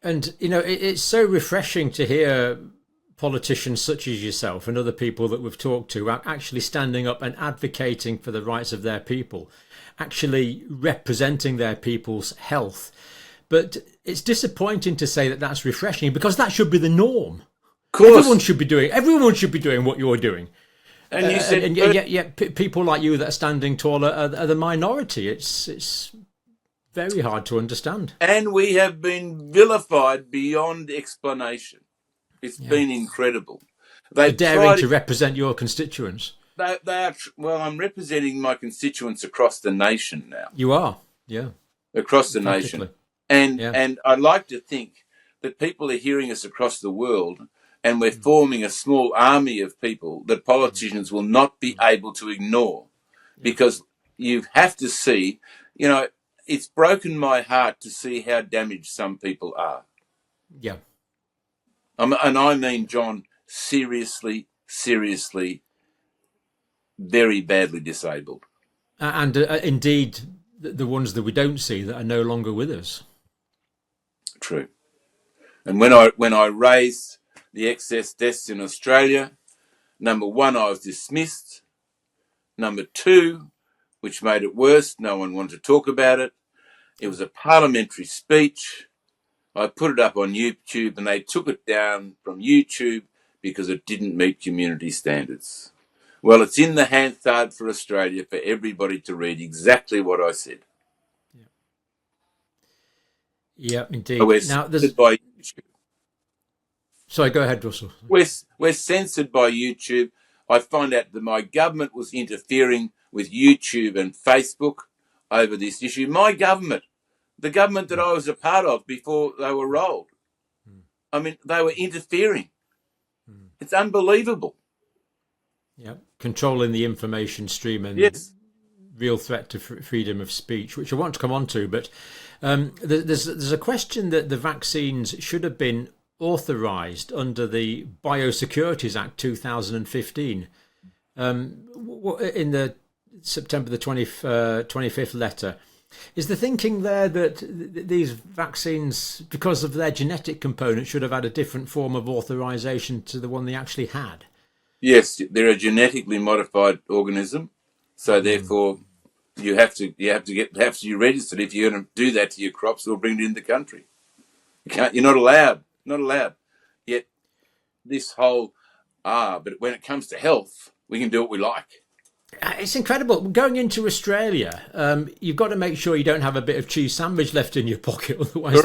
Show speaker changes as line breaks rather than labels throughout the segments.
And, it's so refreshing to hear politicians such as yourself and other people that we've talked to are actually standing up and advocating for the rights of their people, actually representing their people's health. But it's disappointing to say that that's refreshing, because that should be the norm.
Of course.
Everyone should be doing what you're doing.
And you said,
and yet people like you that are standing taller are the minority. It's very hard to understand.
and we have been vilified beyond explanation. It's been incredible.
For daring to represent your constituents.
Well, I'm representing my constituents across the nation now.
You are, yeah.
Across the nation. And I like to think that people are hearing us across the world, and we're forming a small army of people that politicians will not be able to ignore. Because you have to see, it's broken my heart to see how damaged some people are.
Yeah.
And I mean, John, seriously, very badly disabled.
And indeed, the ones that we don't see that are no longer with us.
True. And when I raised the excess deaths in Australia, number one, I was dismissed. Number two, which made it worse, no one wanted to talk about it. It was a parliamentary speech. I put it up on YouTube and they took it down from YouTube because it didn't meet community standards. Well, it's in the Hansard for Australia for everybody to read exactly what I said.
Yeah, indeed.
So we're
now,
censored by YouTube.
Sorry, go ahead, Russell.
We're censored by YouTube. I find out that my government was interfering with YouTube and Facebook over this issue. My government, the government that I was a part of before they were rolled. I mean, they were interfering. It's unbelievable.
Yeah, controlling the information stream and real threat to freedom of speech, which I want to come on to. But there's a question that the vaccines should have been authorised under the Biosecurity Act 2015. In the September the 25th letter, is the thinking there that these vaccines, because of their genetic component, should have had a different form of authorisation to the one they actually had?
Yes, they're a genetically modified organism, so therefore you have to be registered. If you're going to do that to your crops, they'll bring it in the country. You're not allowed. Yet this whole but when it comes to health, we can do what we like.
It's incredible. Going into Australia, you've got to make sure you don't have a bit of cheese sandwich left in your pocket, otherwise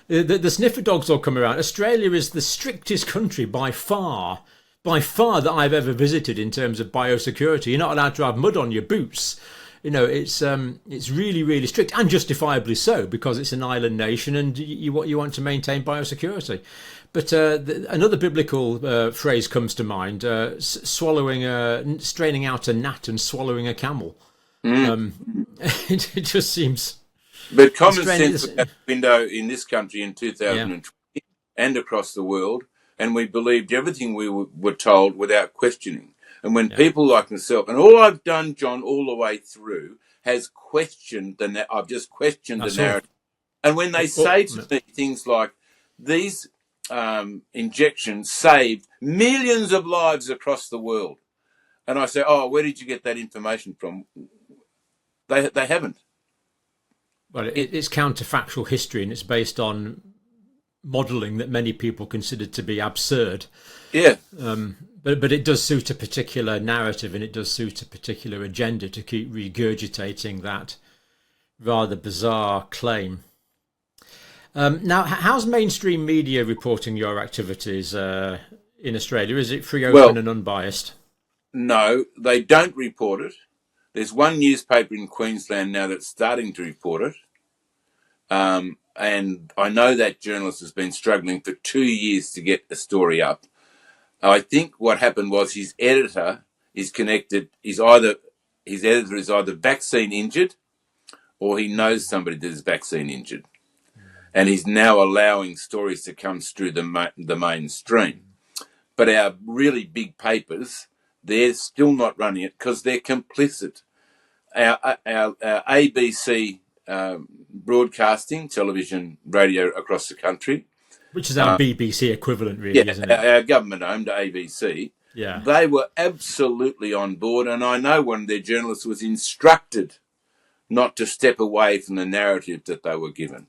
the sniffer dogs will come around. Australia is the strictest country by far that I've ever visited in terms of biosecurity. You're not allowed to have mud on your boots. It's really, really strict, and justifiably so, because it's an island nation and you want to maintain biosecurity. But another biblical phrase comes to mind: straining out a gnat and swallowing a camel. It just seems.
But common sense went out the window in this country in 2020 and across the world, and we believed everything we were told without questioning. And when people like myself, and all I've done, John, all the way through, has questioned I've just questioned the narrative. And when they say to me things like, these injections saved millions of lives across the world, and I say, where did you get that information from? They haven't.
Well, it's counterfactual history, and it's based on modelling that many people consider to be absurd.
Yeah.
But it does suit a particular narrative, and it does suit a particular agenda to keep regurgitating that rather bizarre claim. Now, how's mainstream media reporting your activities in Australia? Is it free, open and unbiased?
No, they don't report it. There's one newspaper in Queensland now that's starting to report it. And I know that journalist has been struggling for 2 years to get the story up. I think what happened was his editor is connected. His editor is either vaccine injured, or he knows somebody that is vaccine injured, and he's now allowing stories to come through the mainstream. But our really big papers, they're still not running it because they're complicit. Our ABC broadcasting, television, radio across the country.
Which is our BBC equivalent, really, isn't it?
Our government-owned ABC.
Yeah.
They were absolutely on board, and I know one of their journalists was instructed not to step away from the narrative that they were given.